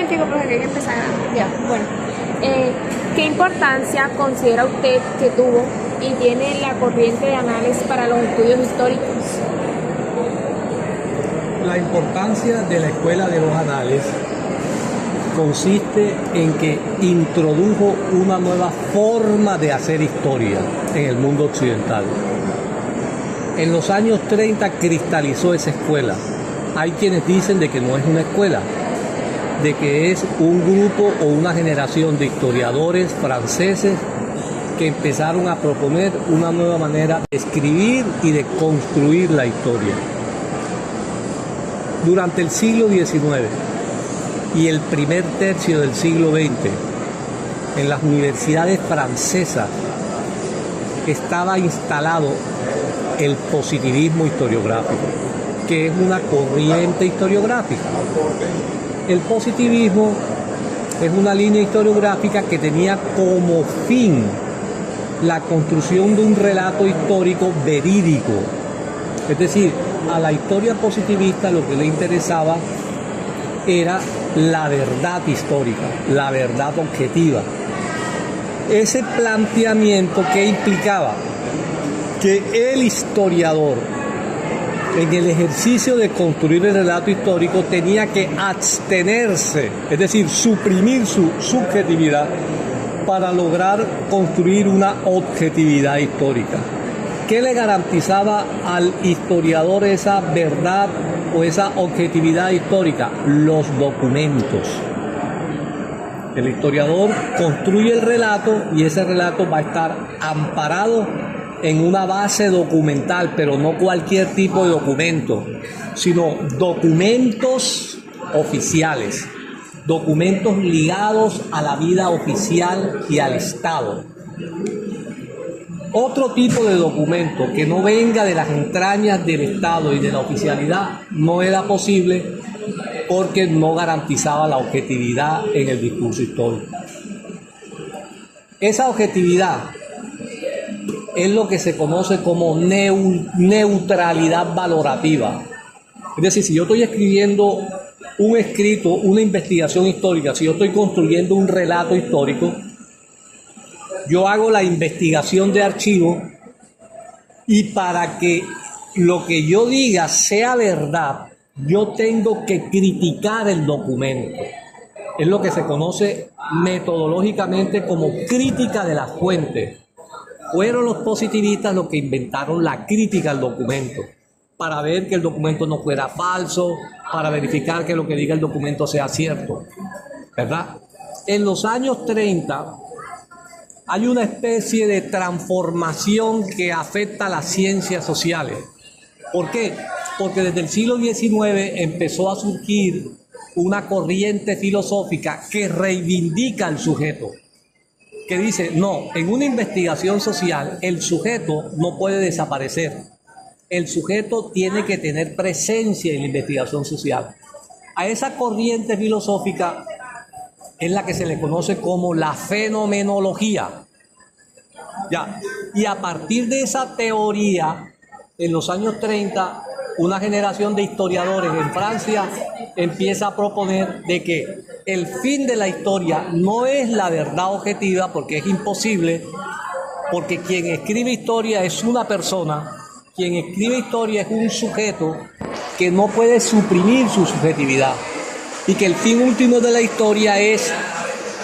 momentico, porque hay que empezar. Ya, bueno. ¿Qué importancia considera usted que tuvo y tiene la corriente de análisis para los estudios históricos? La importancia de la Escuela de los Anales consiste en que introdujo una nueva forma de hacer historia en el mundo occidental. En los años 30 cristalizó esa escuela. Hay quienes dicen de que no es una escuela, de que es un grupo o una generación de historiadores franceses que empezaron a proponer una nueva manera de escribir y de construir la historia. Durante el siglo XIX y el primer tercio del siglo XX, en las universidades francesas estaba instalado el positivismo historiográfico, que es una corriente historiográfica. El positivismo es una línea historiográfica que tenía como fin la construcción de un relato histórico verídico. Es decir, a la historia positivista lo que le interesaba era la verdad histórica, la verdad objetiva. Ese planteamiento que implicaba que el historiador, en el ejercicio de construir el relato histórico, tenía que abstenerse, es decir, suprimir su subjetividad para lograr construir una objetividad histórica. ¿Qué le garantizaba al historiador esa verdad o esa objetividad histórica? Los documentos. El historiador construye el relato y ese relato va a estar amparado en una base documental, pero no cualquier tipo de documento, sino documentos oficiales, documentos ligados a la vida oficial y al Estado. Otro tipo de documento que no venga de las entrañas del Estado y de la oficialidad no era posible porque no garantizaba la objetividad en el discurso histórico. Esa objetividad es lo que se conoce como neutralidad valorativa. Es decir, si yo estoy escribiendo un escrito, una investigación histórica, si yo estoy construyendo un relato histórico, yo hago la investigación de archivo y para que lo que yo diga sea verdad, yo tengo que criticar el documento. Es lo que se conoce metodológicamente como crítica de las fuentes. Fueron los positivistas los que inventaron la crítica al documento, para ver que el documento no fuera falso, para verificar que lo que diga el documento sea cierto, ¿verdad? En los años 30 hay una especie de transformación que afecta a las ciencias sociales. ¿Por qué? Porque desde el siglo XIX empezó a surgir una corriente filosófica que reivindica al sujeto, que dice, no, en una investigación social el sujeto no puede desaparecer. El sujeto tiene que tener presencia en la investigación social. A esa corriente filosófica es la que se le conoce como la fenomenología. Ya. Y a partir de esa teoría, en los años 30, una generación de historiadores en Francia empieza a proponer de que el fin de la historia no es la verdad objetiva, porque es imposible, porque quien escribe historia es una persona, quien escribe historia es un sujeto que no puede suprimir su subjetividad, y que el fin último de la historia es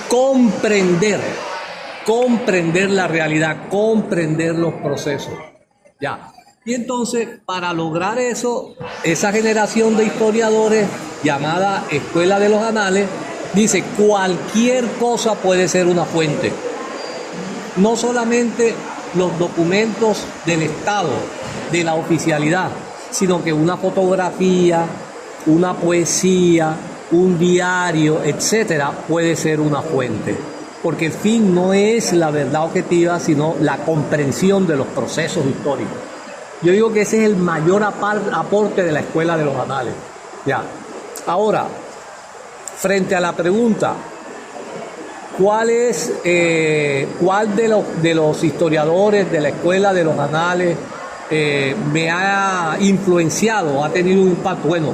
comprender la realidad, comprender los procesos. Ya. Y entonces, para lograr eso, esa generación de historiadores llamada Escuela de los Anales dice, cualquier cosa puede ser una fuente. No solamente los documentos del Estado, de la oficialidad, sino que una fotografía, una poesía, un diario, etcétera, puede ser una fuente. Porque el fin no es la verdad objetiva, sino la comprensión de los procesos históricos. Yo digo que ese es el mayor aporte de la Escuela de los Anales. Ya. Ahora, frente a la pregunta, ¿cuál de los historiadores de la Escuela de los Anales me ha influenciado, ha tenido un impacto? Bueno,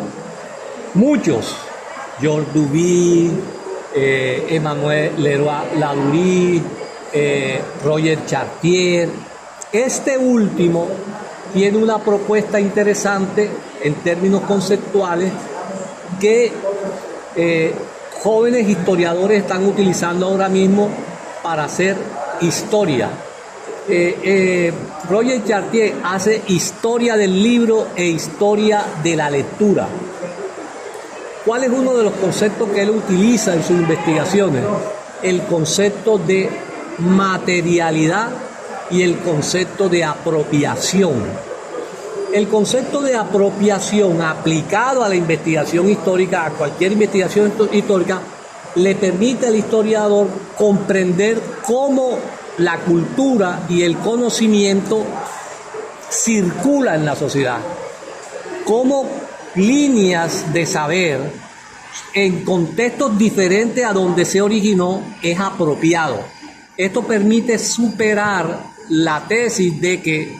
muchos. Georges Duby, Emmanuel Leroy-Ladurie, Roger Chartier. Este último tiene una propuesta interesante en términos conceptuales que jóvenes historiadores están utilizando ahora mismo para hacer historia. Roger Chartier hace historia del libro e historia de la lectura. ¿Cuál es uno de los conceptos que él utiliza en sus investigaciones? El concepto de materialidad y el concepto de apropiación. El concepto de apropiación aplicado a la investigación histórica, a cualquier investigación histórica, le permite al historiador comprender cómo la cultura y el conocimiento circula en la sociedad, cómo líneas de saber en contextos diferentes a donde se originó es apropiado. Esto permite superar la tesis de que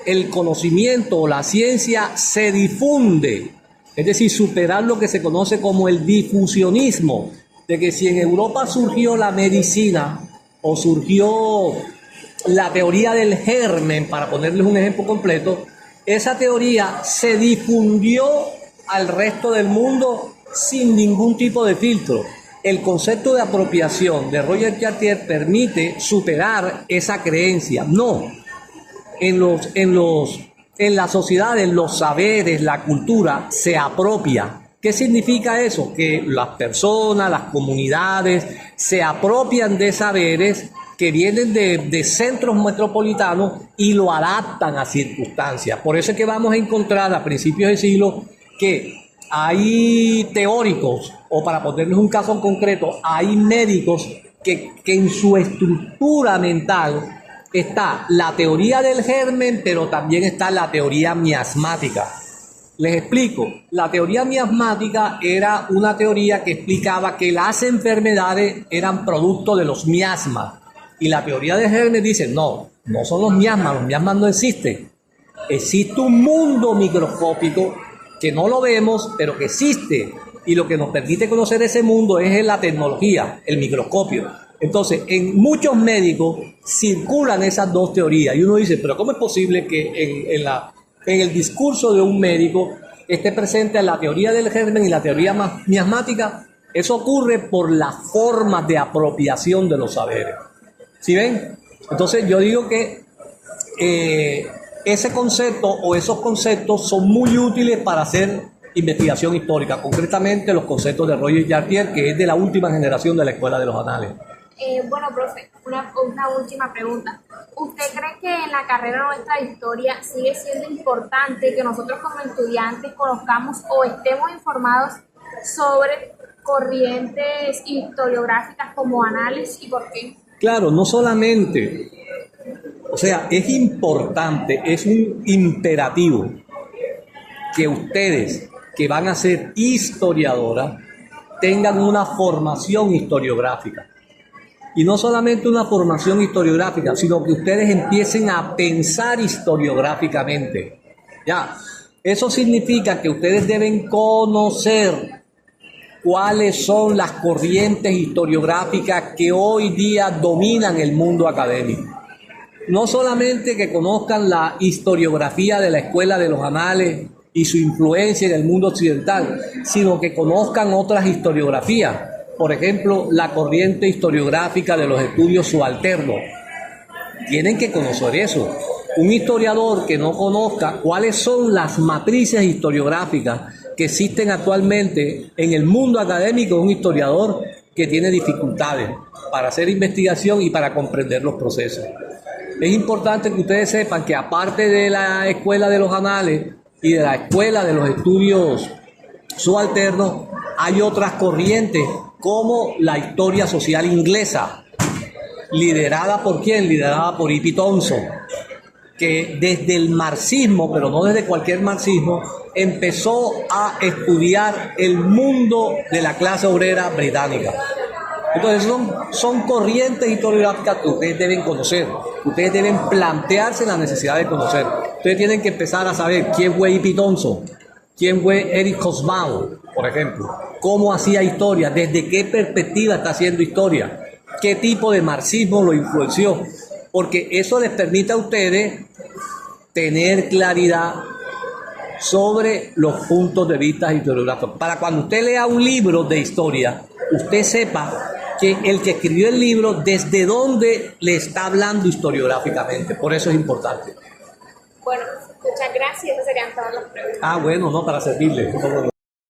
el conocimiento o la ciencia se difunde, es decir, superar lo que se conoce como el difusionismo, de que si en Europa surgió la medicina o surgió la teoría del germen, para ponerles un ejemplo completo, esa teoría se difundió al resto del mundo sin ningún tipo de filtro. El concepto de apropiación de Roger Chartier permite superar esa creencia. No, en las sociedades, los saberes, la cultura se apropia. ¿Qué significa eso? Que las personas, las comunidades se apropian de saberes que vienen de centros metropolitanos y lo adaptan a circunstancias. Por eso es que vamos a encontrar a principios de siglo que hay teóricos, o para ponerles un caso en concreto, hay médicos que en su estructura mental está la teoría del germen, pero también está la teoría miasmática. Les explico. La teoría miasmática era una teoría que explicaba que las enfermedades eran producto de los miasmas. Y la teoría del germen dice, no son los miasmas no existen. Existe un mundo microscópico que no lo vemos, pero que existe. Y lo que nos permite conocer ese mundo es la tecnología, el microscopio. Entonces, en muchos médicos circulan esas dos teorías. Y uno dice, pero ¿cómo es posible que en el discurso de un médico esté presente la teoría del germen y la teoría miasmática? Eso ocurre por las formas de apropiación de los saberes. ¿Sí ven? Entonces yo digo que ese concepto o esos conceptos son muy útiles para hacer investigación histórica, concretamente los conceptos de Roger Chartier, que es de la última generación de la Escuela de los Anales. Bueno, profe, una última pregunta. ¿Usted cree que en la carrera nuestra de historia sigue siendo importante que nosotros como estudiantes conozcamos o estemos informados sobre corrientes historiográficas como Anales y por qué? Claro, no solamente, o sea, es importante, es un imperativo que ustedes que van a ser historiadoras tengan una formación historiográfica. Y no solamente una formación historiográfica, sino que ustedes empiecen a pensar historiográficamente. Ya, eso significa que ustedes deben conocer cuáles son las corrientes historiográficas que hoy día dominan el mundo académico. No solamente que conozcan la historiografía de la Escuela de los Anales y su influencia en el mundo occidental, sino que conozcan otras historiografías. Por ejemplo, la corriente historiográfica de los estudios subalternos. Tienen que conocer eso. Un historiador que no conozca cuáles son las matrices historiográficas que existen actualmente en el mundo académico, es un historiador que tiene dificultades para hacer investigación y para comprender los procesos. Es importante que ustedes sepan que aparte de la Escuela de los Anales y de la Escuela de los Estudios Subalternos, hay otras corrientes como la historia social inglesa, liderada por ¿quién? Liderada por E.P. Thompson, que desde el marxismo, pero no desde cualquier marxismo, empezó a estudiar el mundo de la clase obrera británica. Entonces son corrientes historiográficas que ustedes deben conocer, ustedes deben plantearse la necesidad de conocer. Ustedes tienen que empezar a saber quién fue E.P. Thompson, quién fue Eric Hobsbawm, por ejemplo. cómo hacía historia, desde qué perspectiva está haciendo historia, qué tipo de marxismo lo influenció, porque eso les permite a ustedes tener claridad sobre los puntos de vista historiográficos. Para cuando usted lea un libro de historia, usted sepa que el que escribió el libro, desde dónde le está hablando historiográficamente. Por eso es importante. Bueno, muchas gracias. Esas serían todas las preguntas. Bueno, no, para servirle.